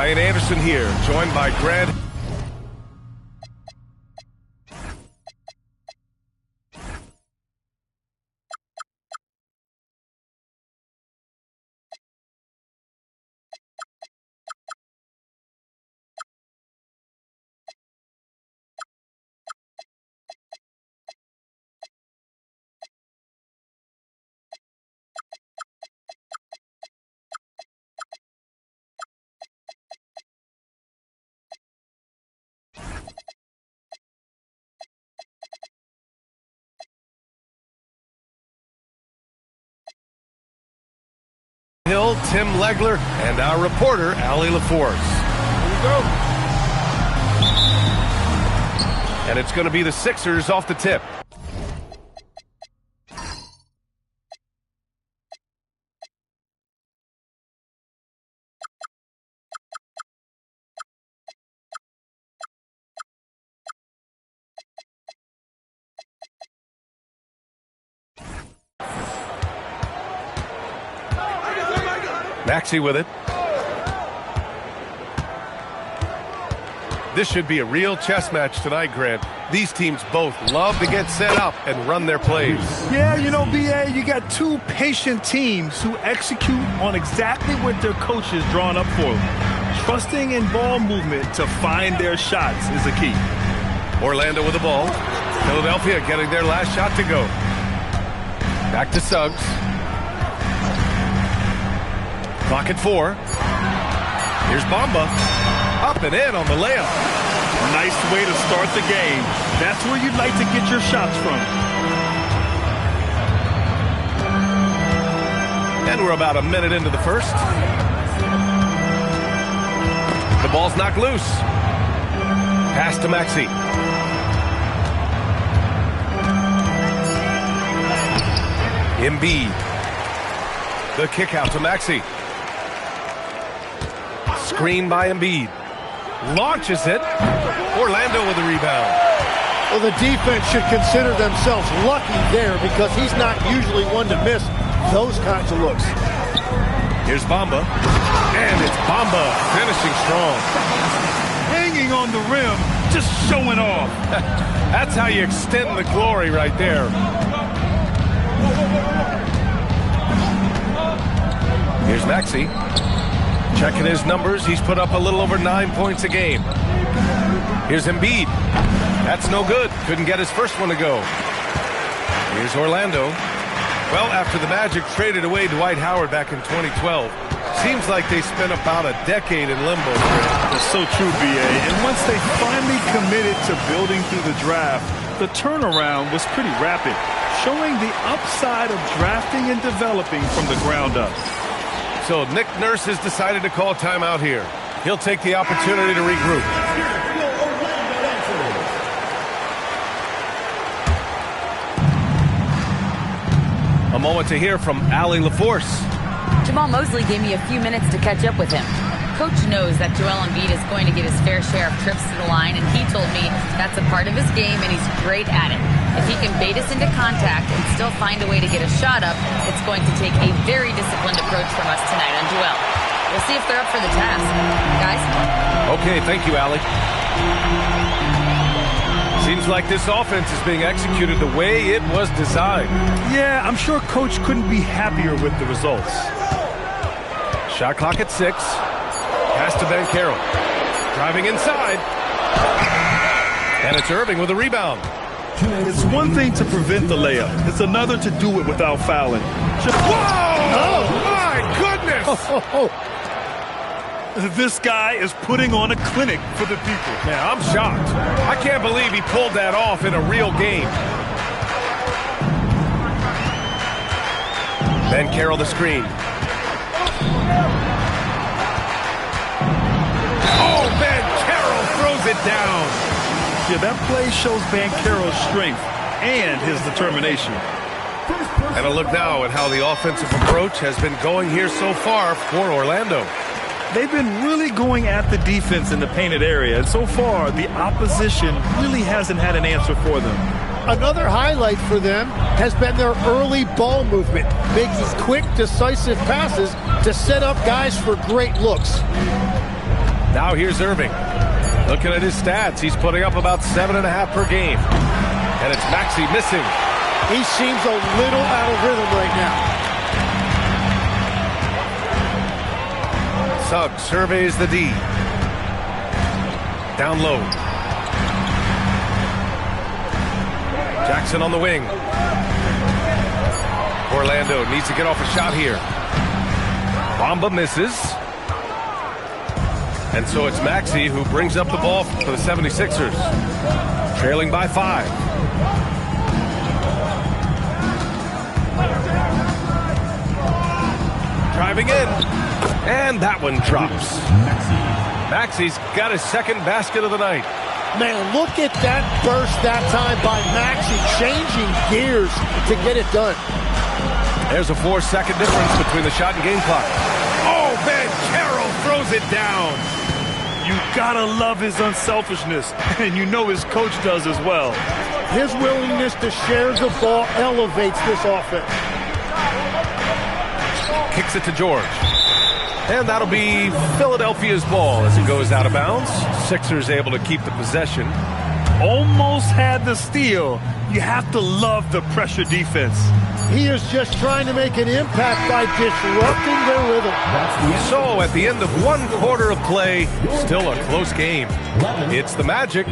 Ryan Anderson here, joined by Grant. Hill, Tim Legler, and our reporter, Allie LaForce. Here we go. And it's going to be the Sixers off the tip. Maxey with it. This should be a real chess match tonight, Grant. These teams both love to get set up and run their plays. Yeah, you know, B.A., you got two patient teams who execute on exactly what their coach has drawn up for them. Trusting in ball movement to find their shots is the key. Orlando with the ball. Philadelphia getting their last shot to go. Back to Suggs. Clock at 4. Here's Bamba. Up and in on the layup. Nice way to start the game. That's where you'd like to get your shots from. And we're about a minute into the first. The ball's knocked loose. Pass to Maxey. Embiid. The kick out to Maxey. Screen by Embiid. Launches it. Orlando with the rebound. Well, the defense should consider themselves lucky there because he's not usually one to miss those kinds of looks. Here's Bamba. And it's Bamba finishing strong. Hanging on the rim, just showing off. That's how you extend the glory right there. Here's Maxey. Checking his numbers, he's put up a little over 9 points a game. Here's Embiid. That's no good. Couldn't get his first one to go. Here's Orlando. Well, after the Magic traded away Dwight Howard back in 2012, seems like they spent about a decade in limbo. That's so true, B.A. And once they finally committed to building through the draft, the turnaround was pretty rapid, showing the upside of drafting and developing from the ground up. So Nick Nurse has decided to call timeout here. He'll take the opportunity to regroup. A moment to hear from Allie LaForce. Jamal Mosley gave me a few minutes to catch up with him. Coach knows that Joel Embiid is going to get his fair share of trips to the line, and he told me that's a part of his game, and he's great at it. If he can bait us into contact and still find a way to get a shot up, it's going to take a very disciplined approach from us tonight on Joel. We'll see if they're up for the task. Guys? Okay, thank you, Allie. Seems like this offense is being executed the way it was designed. Yeah, I'm sure Coach couldn't be happier with the results. Shot clock at 6. Pass to Banchero. Driving inside. And it's Irving with a rebound. It's one thing to prevent the layup. It's another to do it without fouling. Whoa! Oh, my goodness! This guy is putting on a clinic for the people. Yeah, I'm shocked. I can't believe he pulled that off in a real game. Banchero the screen. Oh, Banchero throws it down. Yeah, that play shows Banchero's strength and his determination. And a look now at how the offensive approach has been going here so far for Orlando. They've been really going at the defense in the painted area, and so far the opposition really hasn't had an answer for them. Another highlight for them has been their early ball movement, making quick, decisive passes to set up guys for great looks. Now here's Irving. Looking at his stats, he's putting up about 7.5 per game. And it's Maxey missing. He seems a little out of rhythm right now. Suggs surveys the D. Down low. Jackson on the wing. Orlando needs to get off a shot here. Bamba misses. And so it's Maxey who brings up the ball for the 76ers. Trailing by 5. Driving in. And that one drops. Maxey's got his second basket of the night. Man, look at that burst that time by Maxey, changing gears to get it done. There's a 4-second difference between the shot and game clock. Oh, man, Carroll throws it down. You gotta love his unselfishness, and you know his coach does as well. His willingness to share the ball elevates this offense. Kicks it to George. And that'll be Philadelphia's ball as it goes out of bounds. Sixers able to keep the possession. Almost had the steal. You have to love the pressure defense. He is just trying to make an impact by disrupting their rhythm. So at the end of 1 quarter of play, still a close game. It's the Magic.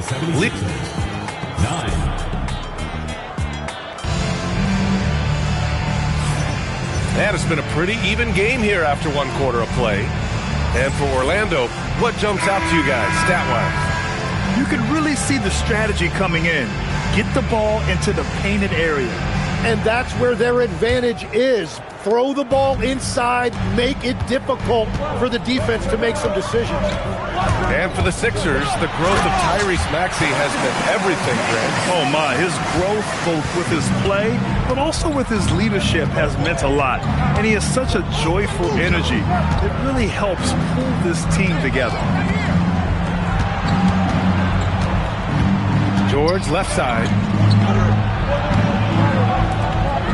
And it's been a pretty even game here after 1 quarter of play. And for Orlando, what jumps out to you guys, stat-wise? You can really see the strategy coming in. Get the ball into the painted area. And that's where their advantage is. Throw the ball inside, make it difficult for the defense to make some decisions. And for the Sixers, the growth of Tyrese Maxey has been everything, Grant. Oh my, his growth both with his play, but also with his leadership has meant a lot. And he has such a joyful energy. It really helps pull this team together. George left side.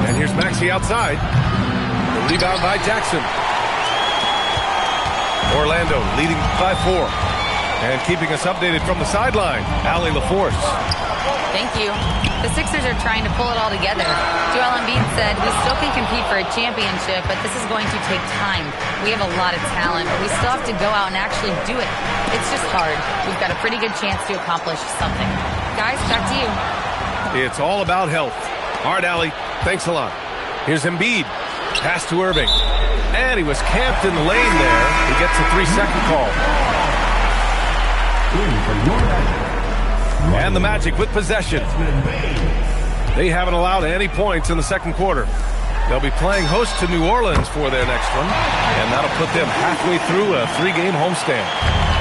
And here's Maxey outside. The rebound by Jackson. Orlando leading by 4. And keeping us updated from the sideline, Allie LaForce. Thank you. The Sixers are trying to pull it all together. Joel Embiid said, we still can compete for a championship, but this is going to take time. We have a lot of talent, but we still have to go out and actually do it. It's just hard. We've got a pretty good chance to accomplish something. Guys, back to you. It's all about health. All right, Allie, thanks a lot. Here's Embiid. Pass to Irving. And he was camped in the lane there. He gets a 3-second call. And the Magic with possession. They haven't allowed any points in the second quarter. They'll be playing host to New Orleans for their next one. And that'll put them halfway through a 3-game homestand.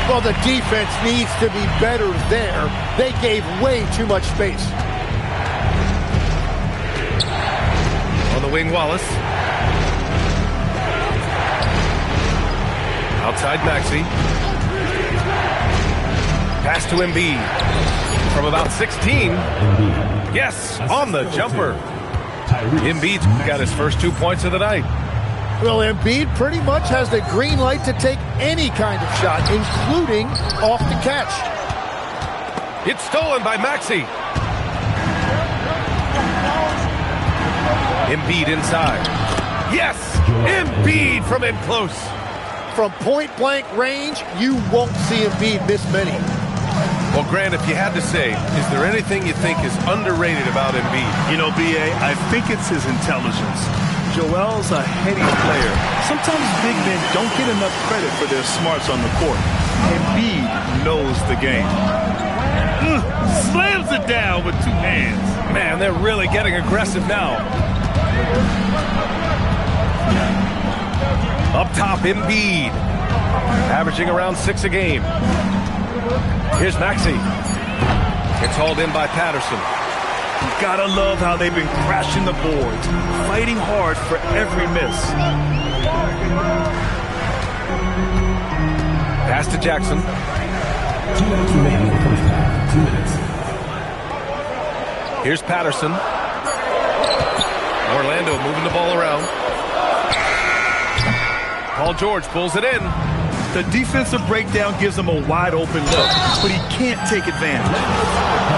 Well, the defense needs to be better there. They gave way too much space. On the wing, Wallace. Outside Maxey. Pass to Embiid. From about 16. Yes, on the jumper. Embiid's got his first 2 points of the night. Well, Embiid pretty much has the green light to take any kind of shot, including off the catch. It's stolen by Maxey. Embiid inside. Yes! Embiid from in close. From point-blank range, you won't see Embiid miss many. Well, Grant, if you had to say, is there anything you think is underrated about Embiid? You know, B.A., I think it's his intelligence. Joel's a heady player. Sometimes big men don't get enough credit for their smarts on the court. Embiid knows the game. Slams it down with 2 hands. Man, they're really getting aggressive now. Up top, Embiid. Averaging around 6 a game. Here's Maxey. It's hauled in by Patterson. You gotta love how they've been crashing the boards, fighting hard for every miss. Pass to Jackson. 2 minutes remaining in the first half. 2 minutes. Here's Patterson. Orlando moving the ball around. Paul George pulls it in. The defensive breakdown gives him a wide-open look, but he can't take advantage.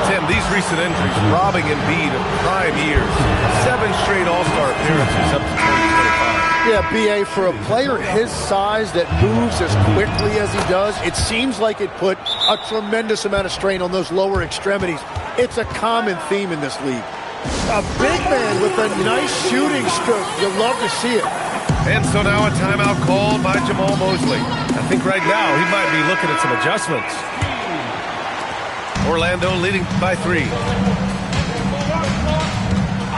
Tim, these recent injuries robbing Embiid of prime years. 7 straight All-Star appearances up to 2025. Yeah, B.A., for a player his size that moves as quickly as he does, it seems like it put a tremendous amount of strain on those lower extremities. It's a common theme in this league. A big man with a nice shooting stroke. You love to see it. And so now a timeout called by Jamal Mosley. I think right now he might be looking at some adjustments. Orlando leading by 3.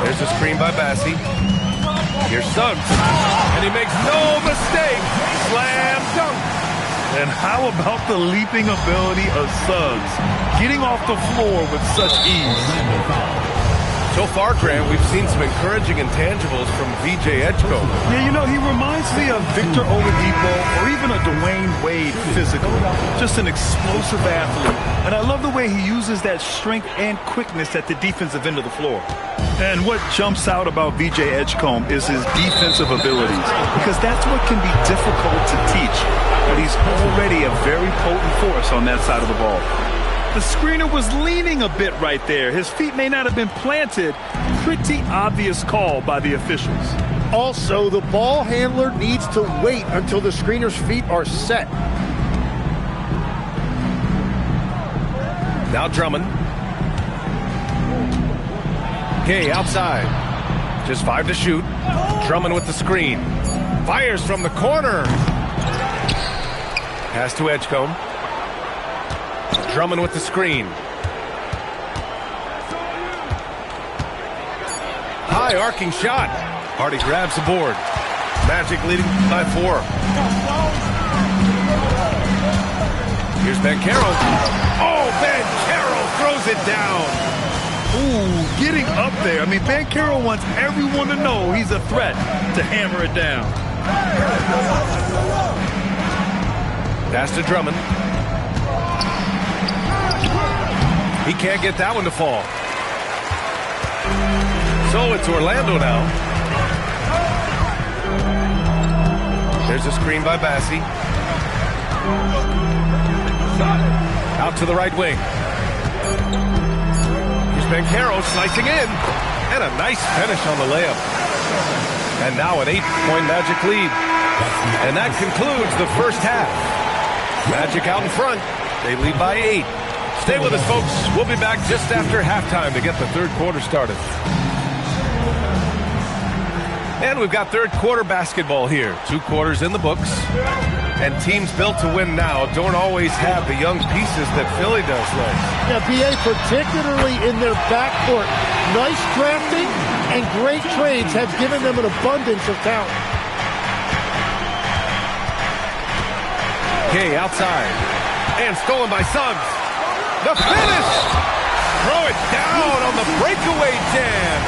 There's a screen by Bassi. Here's Suggs. And he makes no mistake. Slam dunk. And how about the leaping ability of Suggs? Getting off the floor with such ease. So far, Grant, we've seen some encouraging intangibles from VJ Edgecombe. Yeah, you know, he reminds me of Victor Oladipo or even a Dwayne Wade physically. Just an explosive athlete. And I love the way he uses that strength and quickness at the defensive end of the floor. And what jumps out about VJ Edgecombe is his defensive abilities, because that's what can be difficult to teach. But he's already a very potent force on that side of the ball. The screener was leaning a bit right there. His feet may not have been planted. Pretty obvious call by the officials. Also, the ball handler needs to wait until the screener's feet are set. Now Drummond. Gay outside. Just 5 to shoot. Drummond with the screen. Fires from the corner. Pass to Edgecombe. Drummond with the screen. High arcing shot. Hardy grabs the board. Magic leading by 4. Here's Banchero. Oh, Banchero throws it down. Ooh, getting up there. I mean, Banchero wants everyone to know he's a threat to hammer it down. Pass to Drummond. He can't get that one to fall. So it's Orlando now. There's a screen by Bassi. Out to the right wing. Here's Banchero slicing in. And a nice finish on the layup. And now an 8-point Magic lead. And that concludes the first half. Magic out in front. They lead by 8. Stay with us, folks. We'll be back just after halftime to get the third quarter started. And we've got third quarter basketball here. 2 quarters in the books. And teams built to win now don't always have the young pieces that Philly does, Les. Yeah, BA, particularly in their backcourt. Nice drafting and great trades have given them an abundance of talent. Gay outside. And stolen by Suggs. The finish! Throw it down on the breakaway jam.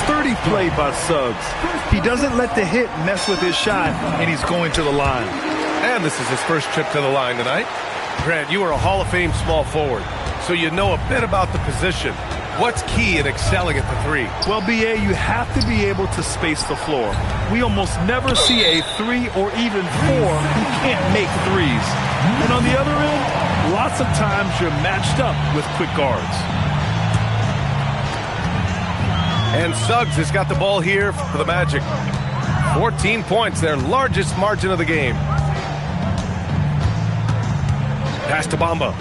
Sturdy play by Suggs. He doesn't let the hit mess with his shot, and he's going to the line. And this is his first trip to the line tonight. Grant, you are a Hall of Fame small forward, so you know a bit about the position. What's key in excelling at the 3? Well, BA, you have to be able to space the floor. We almost never see a 3 or even 4 who can't make threes. And on the other end, lots of times you're matched up with quick guards. And Suggs has got the ball here for the Magic. 14 points, their largest margin of the game. Pass to Bamba.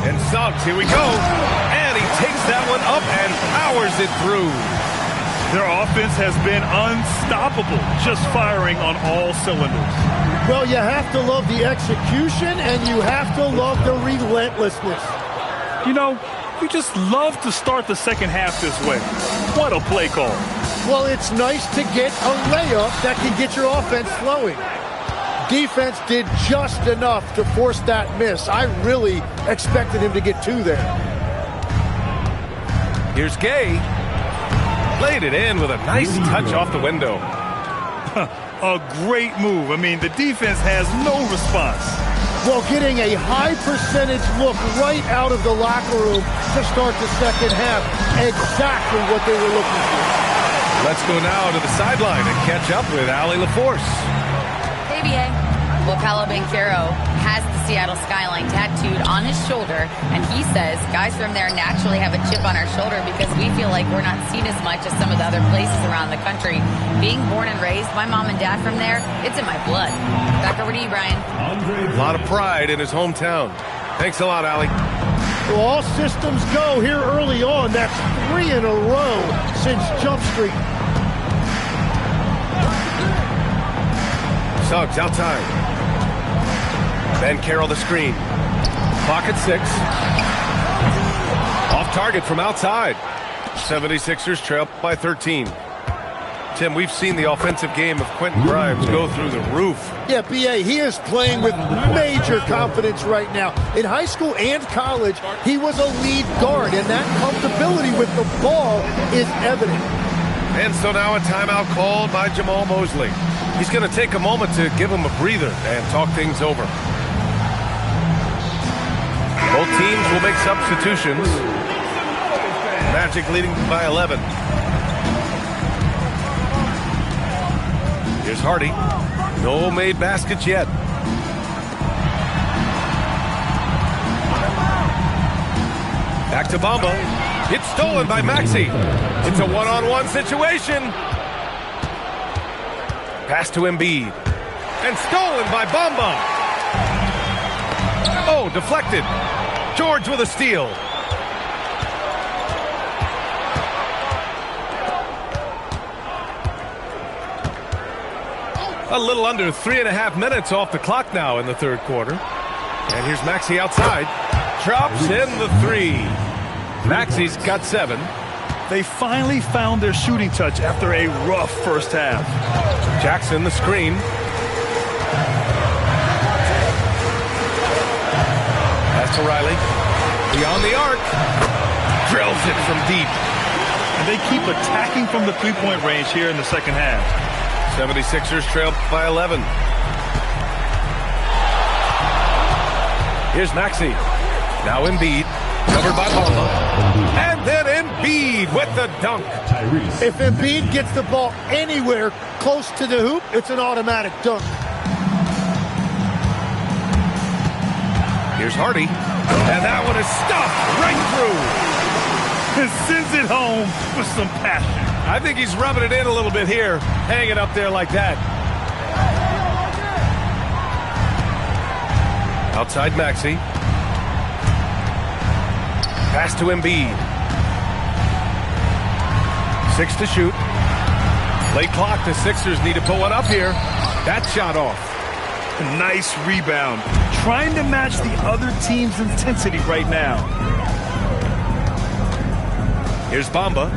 And Suggs, here we go. And he takes that one up and powers it through. Their offense has been unstoppable, just firing on all cylinders. Well, you have to love the execution, and you have to love the relentlessness. You know, we just love to start the second half this way. What a play call. Well, it's nice to get a layup that can get your offense flowing. Defense did just enough to force that miss. I really expected him to get 2 there. Here's Gay. Played it in with a nice touch off the window. A great move. I mean, the defense has no response. Well, getting a high percentage look right out of the locker room to start the second half. Exactly what they were looking for. Let's go now to the sideline and catch up with Allie LaForce. Hey, BA. Well, Paolo Banchero has the Seattle skyline tattooed on his shoulder, and he says guys from there naturally have a chip on our shoulder because we feel like we're not seen as much as some of the other places around the country. Being born and raised, my mom and dad from there, it's in my blood. Back over to you, Brian. A lot of pride in his hometown. Thanks a lot, Allie. Well, all systems go here early on. That's 3 in a row since Jump Street. Suggs outside. Banchero the screen. Clock at 6. Off target from outside. 76ers trail by 13. Tim, we've seen the offensive game of Quentin Grimes go through the roof. Yeah, B.A., he is playing with major confidence right now. In high school and college, he was a lead guard, and that comfortability with the ball is evident. And so now a timeout called by Jamal Mosley. He's going to take a moment to give him a breather and talk things over. Both teams will make substitutions. Magic leading by 11. Here's Hardy. No made baskets yet. Back to Bamba. It's stolen by Maxey. It's a one-on-one situation. Pass to Embiid. And stolen by Bamba. Oh, deflected. George with a steal. A little under 3.5 minutes off the clock now in the third quarter. And here's Maxey outside. Drops in the 3. Maxey's got 7. They finally found their shooting touch after a rough first half. Jackson the screen. Pass to Riley. Beyond the arc. Drills it from deep. And they keep attacking from the three-point range here in the second half. 76ers trail by 11. Here's Maxey. Now Embiid. Covered by Bamba. And then Embiid with the dunk. If Embiid gets the ball anywhere close to the hoop, it's an automatic dunk. Here's Hardy. And that one is stuffed right through. And sends it home with some passion. I think he's rubbing it in a little bit here, hanging up there like that. Outside Maxey. Pass to Embiid. 6 to shoot. Late clock, the Sixers need to put one up here. That shot off. A nice rebound. Trying to match the other team's intensity right now. Here's Bamba.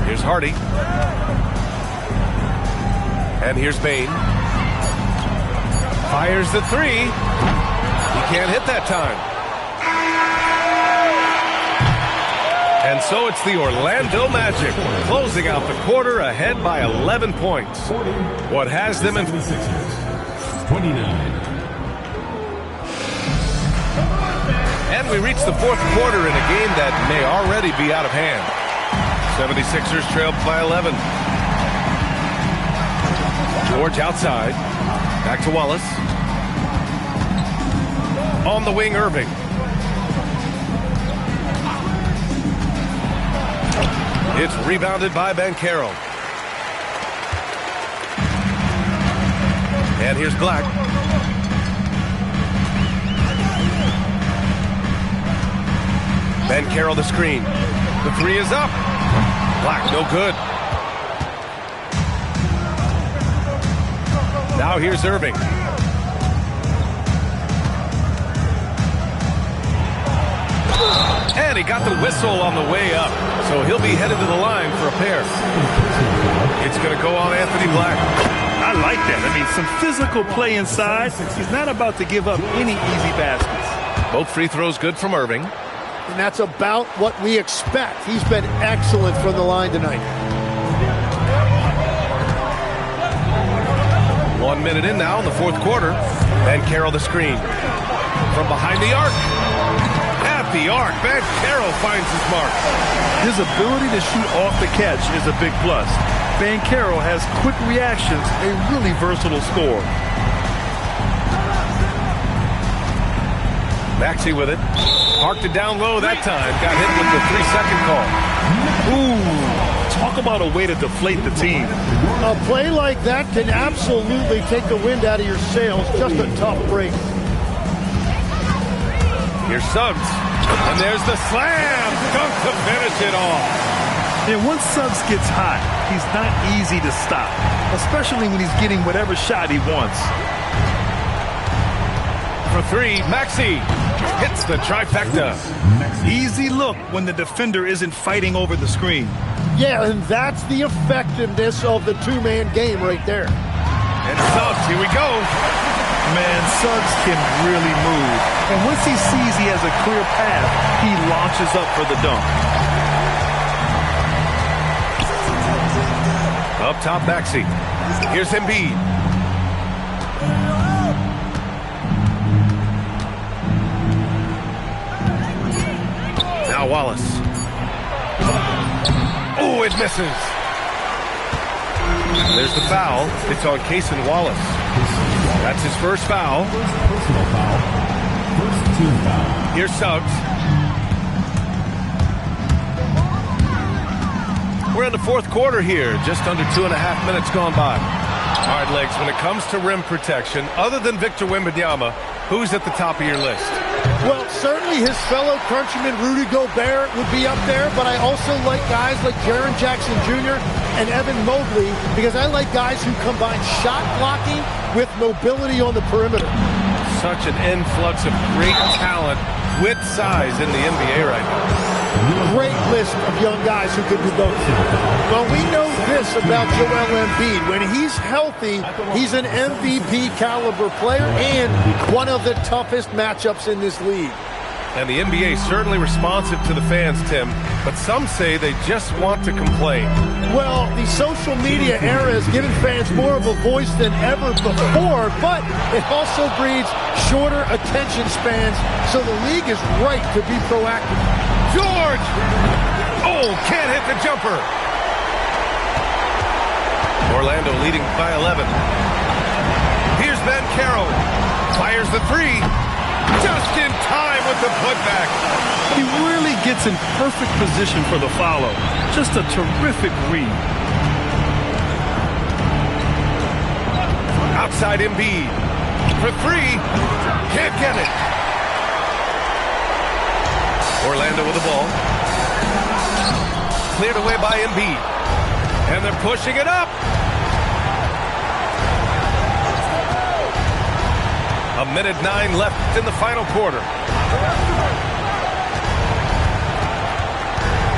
Here's Hardy. And here's Bane. Fires the 3. He can't hit that time. And so it's the Orlando Magic closing out the quarter ahead by 11 points. What has them in 29. And we reach the fourth quarter in a game that may already be out of hand. 76ers trail by 11. George outside. Back to Wallace. On the wing, Irving. It's rebounded by Banchero. And here's Black. Banchero the screen. The 3 is up. Black, no good. Now here's Irving. And he got the whistle on the way up. So he'll be headed to the line for a pair. It's going to go on Anthony Black. I like that. I mean, some physical play inside. He's not about to give up any easy baskets. Both free throws good from Irving. And that's about what we expect. He's been excellent from the line tonight. 1 minute in now in the fourth quarter. Banchero the screen. From behind the arc. At the arc. Banchero finds his mark. His ability to shoot off the catch is a big plus. Banchero has quick reactions, a really versatile scorer. Maxey with it. Parked it down low that time. Got hit with the 3-second call. Ooh, talk about a way to deflate the team. A play like that can absolutely take the wind out of your sails. Just a tough break. Here's Suggs. And there's the slam. Dunk to finish it off. And once Suggs gets hot, he's not easy to stop, especially when he's getting whatever shot he wants. For three, Maxey hits the trifecta. Easy look when the defender isn't fighting over the screen. Yeah, and that's the effectiveness of the two-man game right there. And Suggs, here we go. Man, Suggs can really move. And once he sees he has a clear path, he launches up for the dunk. Up top, Maxey. Here's Embiid. Now Wallace. Oh, it misses. There's the foul. It's on Cason Wallace. That's his first foul. Personal foul. First team foul. Here's Suggs. We're in the fourth quarter here. Just under 2.5 minutes gone by. All right, Legs, when it comes to rim protection, other than Victor Wembanyama, who's at the top of your list? Well, certainly his fellow countryman Rudy Gobert would be up there, but I also like guys like Jaren Jackson Jr. and Evan Mobley because I like guys who combine shot blocking with mobility on the perimeter. Such an influx of great talent with size in the NBA right now. Great list of young guys who could do both. Well, we know this about Joel Embiid. When he's healthy, he's an MVP caliber player and one of the toughest matchups in this league. And the NBA certainly responsive to the fans, Tim, but some say they just want to complain. Well, the social media era has given fans more of a voice than ever before, but it also breeds shorter attention spans, so the league is right to be proactive. George! Oh, can't hit the jumper. Orlando leading by 11. Here's Banchero. Fires the three. Just in time with the putback. He really gets in perfect position for the follow. Just a terrific read. Outside Embiid. For three. Can't get it. Orlando with the ball. Cleared away by Embiid. And they're pushing it up. A minute 9 left in the final quarter.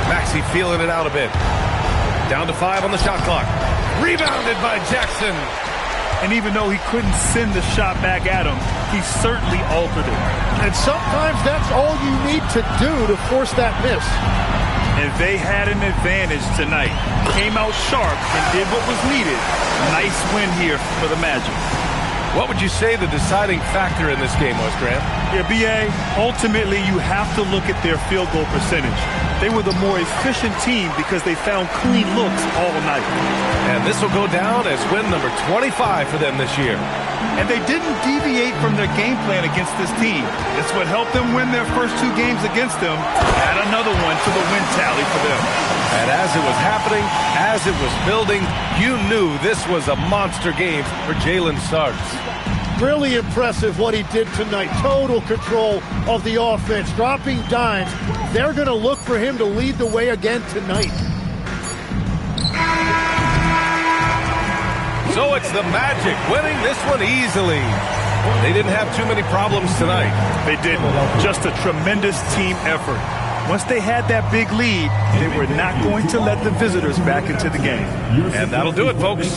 Maxey feeling it out a bit. Down to 5 on the shot clock. Rebounded by Jackson. And even though he couldn't send the shot back at him, he certainly altered it. And sometimes that's all you need to do to force that miss. And they had an advantage tonight. Came out sharp and did what was needed. Nice win here for the Magic. What would you say the deciding factor in this game was, Grant? Yeah, B.A., ultimately you have to look at their field goal percentage. They were the more efficient team because they found clean looks all night. And this will go down as win number 25 for them this year. And they didn't deviate from their game plan against this team. It's what helped them win their first 2 games against them. Add another one to the win tally for them. And as it was happening, as it was building, you knew this was a monster game for Jalen Suggs. Really impressive what he did tonight. Total control of the offense, dropping dimes. They're going to look for him to lead the way again tonight. So it's the Magic winning this one easily. They didn't have too many problems tonight. They didn't. Just a tremendous team effort. Once they had that big lead, they were not going to let the visitors back into the game. And that'll do it, folks.